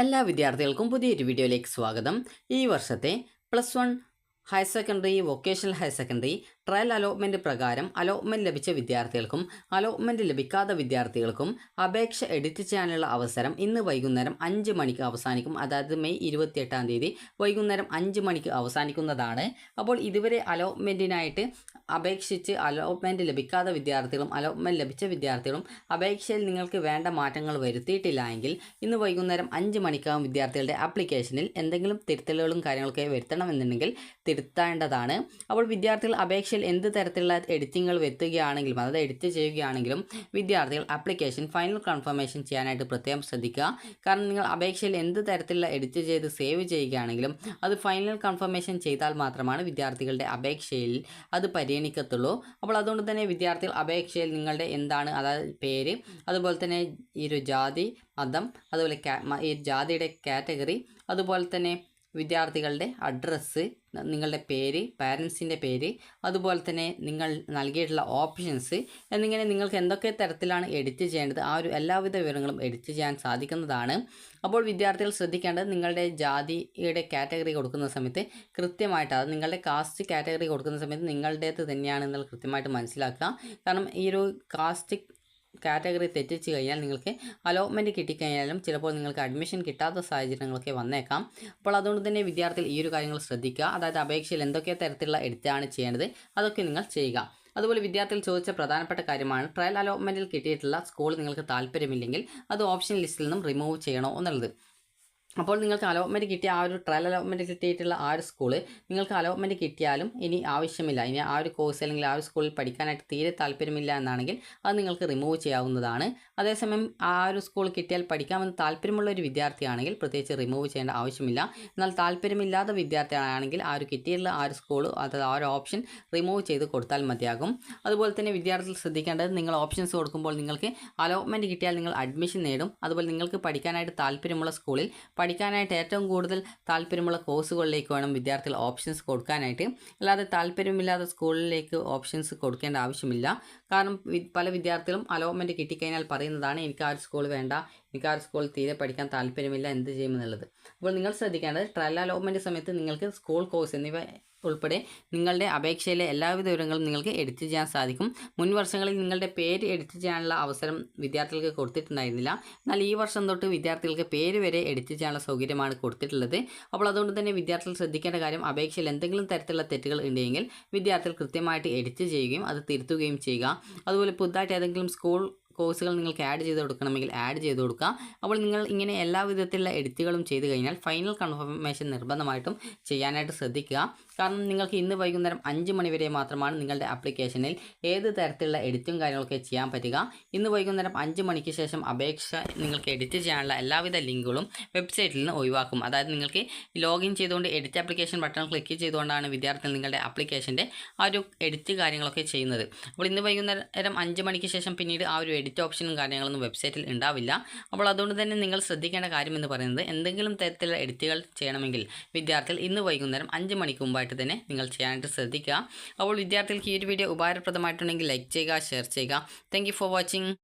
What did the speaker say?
എല്ലാ വിദ്യാർത്ഥികൾക്കും പുതിയൊരു വീഡിയോയിലേക്ക് സ്വാഗതം. ഈ വർഷത്തെ +1 higher secondary, vocational higher secondary trial allotment പ്രകാരം അലോട്ട്മെൻറ്റ് ലഭിച്ച വിദ്യാർത്ഥികൾക്കും അലോട്ട്മെൻറ്റ് ലഭിക്കാത്ത വിദ്യാർത്ഥികൾക്കും അപേക്ഷ എഡിറ്റ് ചെയ്യാനുള്ള അവസരം ഇന്ന് വൈകുന്നേരം 5 മണിക്ക് അവസാനിക്കും. അതായത് മെയ് 28-ാം തീയതി വൈകുന്നേരം 5 മണിക്ക് അവസാനിക്കുന്നതാണ്. അപ്പോൾ ഇതുവരെ അലോട്ട്മെൻറ്റിനായിട്ട് അപേക്ഷിച്ച് അലോട്ട്മെൻറ്റ് ലഭിക്കാത്ത വിദ്യാർത്ഥികളും അലോട്ട്മെൻറ്റ് ലഭിച്ച വിദ്യാർത്ഥികളും അപേക്ഷയിൽ നിങ്ങൾക്ക് വേണ്ട മാറ്റങ്ങൾ വരുത്തിയിട്ടില്ല എങ്കിൽ ഇന്ന് വൈകുന്നേരം 5 മണിക്കാവും വിദ്യാർത്ഥികളുടെ ആപ്ലിക്കേഷനിൽ എന്തെങ്കിലും തിരുത്തലുകളും കാര്യങ്ങളൊക്കെ വരുത്തണമെന്നുണ്ടെങ്കിൽ തിരുത്തേണ്ടതാണ്. അപ്പോൾ വിദ്യാർത്ഥികൾ അപേക്ഷയിൽ എന്ത് തരത്തിലുള്ള എഡിറ്റിങ്ങൾ വരുത്തുകയാണെങ്കിലും അതായത് എഡിറ്റ് ചെയ്യുകയാണെങ്കിലും വിദ്യാർത്ഥികൾ ആപ്ലിക്കേഷൻ ഫൈനൽ കൺഫർമേഷൻ ചെയ്യാനായിട്ട് പ്രത്യേകം ശ്രദ്ധിക്കുക. കാരണം നിങ്ങൾ അപേക്ഷയിൽ എന്ത് തരത്തിലുള്ള എഡിറ്റ് ചെയ്ത് സേവ് ചെയ്യുകയാണെങ്കിലും അത് ഫൈനൽ കൺഫർമേഷൻ ചെയ്താൽ മാത്രമാണ് വിദ്യാർത്ഥികളുടെ അപേക്ഷയിൽ അത് പരിഗണിക്കത്തുള്ളൂ. അപ്പോൾ അതുകൊണ്ട് തന്നെ വിദ്യാർത്ഥികൾ അപേക്ഷയിൽ നിങ്ങളുടെ എന്താണ്, അതായത് പേര്, അതുപോലെ തന്നെ ഈ ഒരു ജാതി, മതം, അതുപോലെ ഈ ജാതിയുടെ കാറ്റഗറി, അതുപോലെ തന്നെ വിദ്യാർത്ഥികളുടെ അഡ്രസ്സ്, നിങ്ങളുടെ പേര്, പാരൻസിൻ്റെ പേര്, അതുപോലെ തന്നെ നിങ്ങൾ നൽകിയിട്ടുള്ള ഓപ്ഷൻസ് എന്നിങ്ങനെ നിങ്ങൾക്ക് എന്തൊക്കെ തരത്തിലാണ് എഡിറ്റ് ചെയ്യേണ്ടത് ആ ഒരു എല്ലാവിധ വിവരങ്ങളും എഡിറ്റ് ചെയ്യാൻ സാധിക്കുന്നതാണ്. അപ്പോൾ വിദ്യാർത്ഥികൾ ശ്രദ്ധിക്കേണ്ടത് നിങ്ങളുടെ ജാതിയുടെ കാറ്റഗറി കൊടുക്കുന്ന സമയത്ത് കൃത്യമായിട്ട്, അത് നിങ്ങളുടെ കാസ്റ്റ് കാറ്റഗറി കൊടുക്കുന്ന സമയത്ത് നിങ്ങളുടേത് തന്നെയാണെന്നുള്ളത് കൃത്യമായിട്ട് മനസ്സിലാക്കുക. കാരണം ഈ ഒരു കാസ്റ്റ് കാറ്റഗറി തെറ്റിച്ച് കഴിഞ്ഞാൽ നിങ്ങൾക്ക് അലോട്ട്മെൻറ്റ് കിട്ടിക്കഴിഞ്ഞാലും ചിലപ്പോൾ നിങ്ങൾക്ക് അഡ്മിഷൻ കിട്ടാത്ത സാഹചര്യങ്ങളൊക്കെ വന്നേക്കാം. അപ്പോൾ അതുകൊണ്ട് തന്നെ വിദ്യാർത്ഥികൾ ഈ ഒരു കാര്യങ്ങൾ ശ്രദ്ധിക്കുക. അതായത് അപേക്ഷയിൽ എന്തൊക്കെ തരത്തിലുള്ള എഡിറ്റാണ് ചെയ്യേണ്ടത് അതൊക്കെ നിങ്ങൾ ചെയ്യുക. അതുപോലെ വിദ്യാർത്ഥികൾ ചോദിച്ച പ്രധാനപ്പെട്ട കാര്യമാണ് ട്രയൽ അലോട്ട്മെൻറ്റിൽ കിട്ടിയിട്ടുള്ള സ്കൂൾ നിങ്ങൾക്ക് താല്പര്യമില്ലെങ്കിൽ അത് ഓപ്ഷൻ ലിസ്റ്റിൽ നിന്നും റിമൂവ് ചെയ്യണോ എന്നുള്ളത്. അപ്പോൾ നിങ്ങൾക്ക് അലോട്ട്മെൻറ്റ് കിട്ടിയ ആ ഒരു ട്രയൽ അലോട്ട്മെൻറ്റ് കിട്ടിയിട്ടുള്ള ആ ഒരു സ്കൂള് നിങ്ങൾക്ക് അലോട്ട്മെൻറ്റ് കിട്ടിയാലും ഇനി ആവശ്യമില്ല, ഇനി ആ ഒരു കോഴ്സ് അല്ലെങ്കിൽ ആ ഒരു സ്കൂളിൽ പഠിക്കാനായിട്ട് തീരെ താല്പര്യമില്ല എന്നാണെങ്കിൽ അത് നിങ്ങൾക്ക് റിമൂവ് ചെയ്യാവുന്നതാണ്. അതേസമയം ആ ഒരു സ്കൂൾ കിട്ടിയാൽ പഠിക്കാമെന്ന് താല്പര്യമുള്ള ഒരു വിദ്യാർത്ഥിയാണെങ്കിൽ പ്രത്യേകിച്ച് റിമൂവ് ചെയ്യേണ്ട ആവശ്യമില്ല. എന്നാൽ താല്പര്യമില്ലാത്ത വിദ്യാർത്ഥിയാണെങ്കിൽ ആ ഒരു കിട്ടിയിട്ടുള്ള ആ ഒരു സ്കൂൾ, അതായത് ആ ഒരു ഓപ്ഷൻ റിമൂവ് ചെയ്ത് കൊടുത്താൽ മതിയാകും. അതുപോലെ തന്നെ വിദ്യാർത്ഥികൾ ശ്രദ്ധിക്കേണ്ടത് നിങ്ങൾ ഓപ്ഷൻസ് കൊടുക്കുമ്പോൾ നിങ്ങൾക്ക് അലോട്ട്മെൻറ്റ് കിട്ടിയാൽ നിങ്ങൾ അഡ്മിഷൻ നേടും. അതുപോലെ നിങ്ങൾക്ക് പഠിക്കാനായിട്ട് താല്പര്യമുള്ള സ്കൂളിൽ പഠിക്കാനായിട്ട് ഏറ്റവും കൂടുതൽ താല്പര്യമുള്ള കോഴ്സുകളിലേക്ക് വേണം വിദ്യാർത്ഥികൾ ഓപ്ഷൻസ് കൊടുക്കാനായിട്ട്. അല്ലാതെ താല്പര്യമില്ലാത്ത സ്കൂളിലേക്ക് ഓപ്ഷൻസ് കൊടുക്കേണ്ട ആവശ്യമില്ല. കാരണം പല വിദ്യാർത്ഥികളും അലോട്ട്മെൻറ്റ് കിട്ടിക്കഴിഞ്ഞാൽ പറയുന്നതാണ് എനിക്ക് ആ ഒരു സ്കൂൾ വേണ്ട, എനിക്ക് ആ ഒരു സ്കൂളിൽ തീരെ പഠിക്കാൻ താല്പര്യമില്ല, എന്ത് ചെയ്യുമെന്നുള്ളത്. അപ്പോൾ നിങ്ങൾ ശ്രദ്ധിക്കേണ്ടത് ട്രയൽ അലോട്ട്മെൻറ്റ് സമയത്ത് നിങ്ങൾക്ക് സ്കൂൾ കോഴ്സ് എന്നിവ ഉൾപ്പെടെ നിങ്ങളുടെ അപേക്ഷയിലെ എല്ലാവിധ വിവരങ്ങളും നിങ്ങൾക്ക് എഡിറ്റ് ചെയ്യാൻ സാധിക്കും. മുൻ വർഷങ്ങളിൽ നിങ്ങളുടെ പേര് എഡിറ്റ് ചെയ്യാനുള്ള അവസരം വിദ്യാർത്ഥികൾക്ക് കൊടുത്തിട്ടുണ്ടായിരുന്നില്ല. എന്നാൽ ഈ വർഷം തൊട്ട് വിദ്യാർത്ഥികൾക്ക് പേര് വരെ എഡിറ്റ് ചെയ്യാനുള്ള സൗകര്യമാണ് കൊടുത്തിട്ടുള്ളത്. അപ്പോൾ അതുകൊണ്ട് തന്നെ വിദ്യാർത്ഥികൾ ശ്രദ്ധിക്കേണ്ട കാര്യം, അപേക്ഷയിൽ എന്തെങ്കിലും തരത്തിലുള്ള തെറ്റുകൾ ഉണ്ടെങ്കിൽ വിദ്യാർത്ഥികൾ കൃത്യമായിട്ട് എഡിറ്റ് ചെയ്യുകയും അത് തിരുത്തുകയും ചെയ്യുക. അതുപോലെ പുതുതായിട്ട് ഏതെങ്കിലും സ്കൂൾ കോഴ്സുകൾ നിങ്ങൾക്ക് ആഡ് ചെയ്ത് കൊടുക്കണമെങ്കിൽ ആഡ് ചെയ്ത് കൊടുക്കുക. അപ്പോൾ നിങ്ങൾ ഇങ്ങനെ എല്ലാ വിധത്തിലുള്ള എഡിറ്റുകളും ചെയ്ത് കഴിഞ്ഞാൽ ഫൈനൽ കൺഫർമേഷൻ നിർബന്ധമായിട്ടും ചെയ്യാനായിട്ട് ശ്രദ്ധിക്കുക. കാരണം നിങ്ങൾക്ക് ഇന്ന് വൈകുന്നേരം 5 മണി വരെ മാത്രമാണ് നിങ്ങളുടെ ആപ്ലിക്കേഷനിൽ ഏത് തരത്തിലുള്ള എഡിറ്റും കാര്യങ്ങളൊക്കെ ചെയ്യാൻ പറ്റുക. ഇന്ന് വൈകുന്നേരം 5 മണിക്ക് ശേഷം അപേക്ഷ നിങ്ങൾക്ക് എഡിറ്റ് ചെയ്യാനുള്ള എല്ലാവിധ ലിങ്കുകളും വെബ്സൈറ്റിൽ നിന്ന് ഒഴിവാക്കും. അതായത് നിങ്ങൾക്ക് ലോഗിൻ ചെയ്തുകൊണ്ട് എഡിറ്റ് ആപ്ലിക്കേഷൻ ബട്ടൺ ക്ലിക്ക് ചെയ്തുകൊണ്ടാണ് വിദ്യാർത്ഥികൾ നിങ്ങളുടെ ആപ്ലിക്കേഷൻ്റെ ആ ഒരു എഡിറ്റ് കാര്യങ്ങളൊക്കെ ചെയ്യുന്നത്. അപ്പോൾ ഇന്ന് വൈകുന്നേരം 5 മണിക്ക് ശേഷം പിന്നീട് ആ ഒരു എഡിറ്റ് ഓപ്ഷനും കാര്യങ്ങളൊന്നും വെബ്സൈറ്റിൽ ഉണ്ടാവില്ല. അപ്പോൾ അതുകൊണ്ട് തന്നെ നിങ്ങൾ ശ്രദ്ധിക്കേണ്ട കാര്യം എന്ന് പറയുന്നത്, എന്തെങ്കിലും തരത്തിലുള്ള എഡിറ്റുകൾ ചെയ്യണമെങ്കിൽ വിദ്യാർത്ഥികൾ ഇന്ന് വൈകുന്നേരം 5 മണിക്ക് മുമ്പായിട്ട് തന്നെ നിങ്ങൾ ചെയ്യാനായിട്ട് ശ്രദ്ധിക്കുക. അപ്പോൾ വിദ്യാർത്ഥികൾക്ക് ഈ ഒരു വീഡിയോ ഉപകാരപ്രദമായിട്ടുണ്ടെങ്കിൽ ലൈക്ക് ചെയ്യുക, ഷെയർ ചെയ്യുക. Thank you for watching.